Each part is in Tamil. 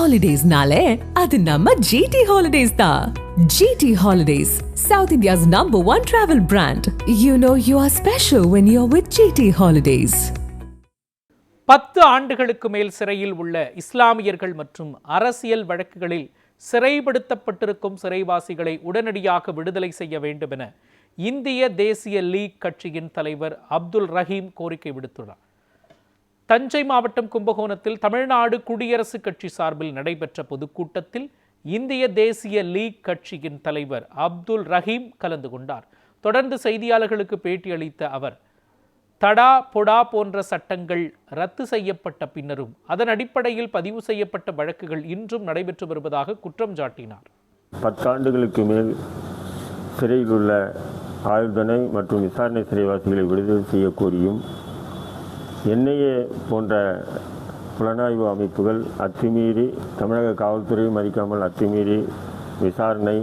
Holidays-nale, adu namma GT Holidays da. GT Holidays, South India's #1 travel brand. You know you are special when you're with GT Holidays. 10 ஆண்டுகளுக்கு மேல் சிறையில் உள்ள இஸ்லாமியர்கள் மற்றும் அரசியல் வழக்குகளில் சிறைப்படுத்தப்பட்டிருக்கும் சிறைவாசிகளை உடனடியாக விடுதலை செய்ய வேண்டும் என இந்திய தேசிய லீக் கட்சியின் தலைவர் அப்துல் ரஹீம் கோரிக்கை விடுத்துள்ளார். தஞ்சை மாவட்டம் கும்பகோணத்தில் தமிழ்நாடு குடியரசுக் கட்சி சார்பில் நடைபெற்ற பொதுக்கூட்டத்தில் இந்திய தேசிய லீக் கட்சியின் தலைவர் அப்துல் ரஹீம் கலந்து கொண்டார். தொடர்ந்து செய்தியாளர்களுக்கு பேட்டியளித்த அவர், தடா பொடா போன்ற சட்டங்கள் ரத்து செய்யப்பட்ட பின்னரும் அதன் அடிப்படையில் பதிவு செய்யப்பட்ட வழக்குகள் இன்றும் நடைபெற்று வருவதாக குற்றம் சாட்டினார். 10 ஆண்டுகளுக்கு மேல் சிறையில் உள்ள ஆயுதனை மற்றும் விசாரணை சிறைவாசிகளை விடுதலை செய்ய கோரியும் என்ஐஏ போன்ற புலனாய்வு அமைப்புகள் அத்துமீறி தமிழக காவல்துறையை மதிக்காமல் அத்துமீறி விசாரணை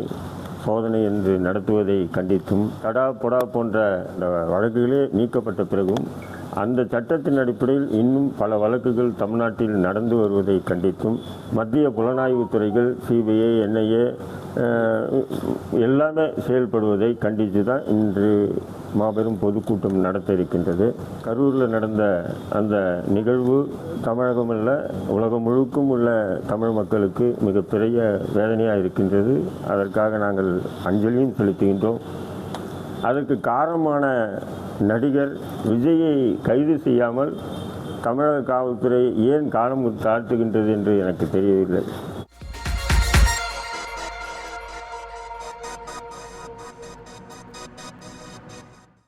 சோதனை என்று நடத்துவதை கண்டித்தும் தடா பொடா போன்ற வழக்குகளே நீக்கப்பட்ட பிறகும் அந்த சட்டத்தின் அடிப்படையில் இன்னும் பல வழக்குகள் தமிழ்நாட்டில் நடந்து வருவதை கண்டித்தும் மத்திய புலனாய்வு துறைகள் சிபிஐ என்ஐஏ எல்லாமே செயல்படுவதை கண்டித்து தான் இன்று மாபெரும் பொதுக்கூட்டம் நடத்த இருக்கின்றது. கரூரில் நடந்த அந்த நிகழ்வு தமிழகமல்ல உலகம் முழுக்கும் உள்ள தமிழ் மக்களுக்கு மிகப்பெரிய வேதனையாக இருக்கின்றது. அதற்காக நாங்கள் அஞ்சலியும் செலுத்துகின்றோம். அதற்கு காரணமான நடிகர் விஜயை கைது செய்யாமல் தமிழக காவல்துறை ஏன் காலம் தாழ்த்துகின்றது என்று எனக்கு தெரியவில்லை.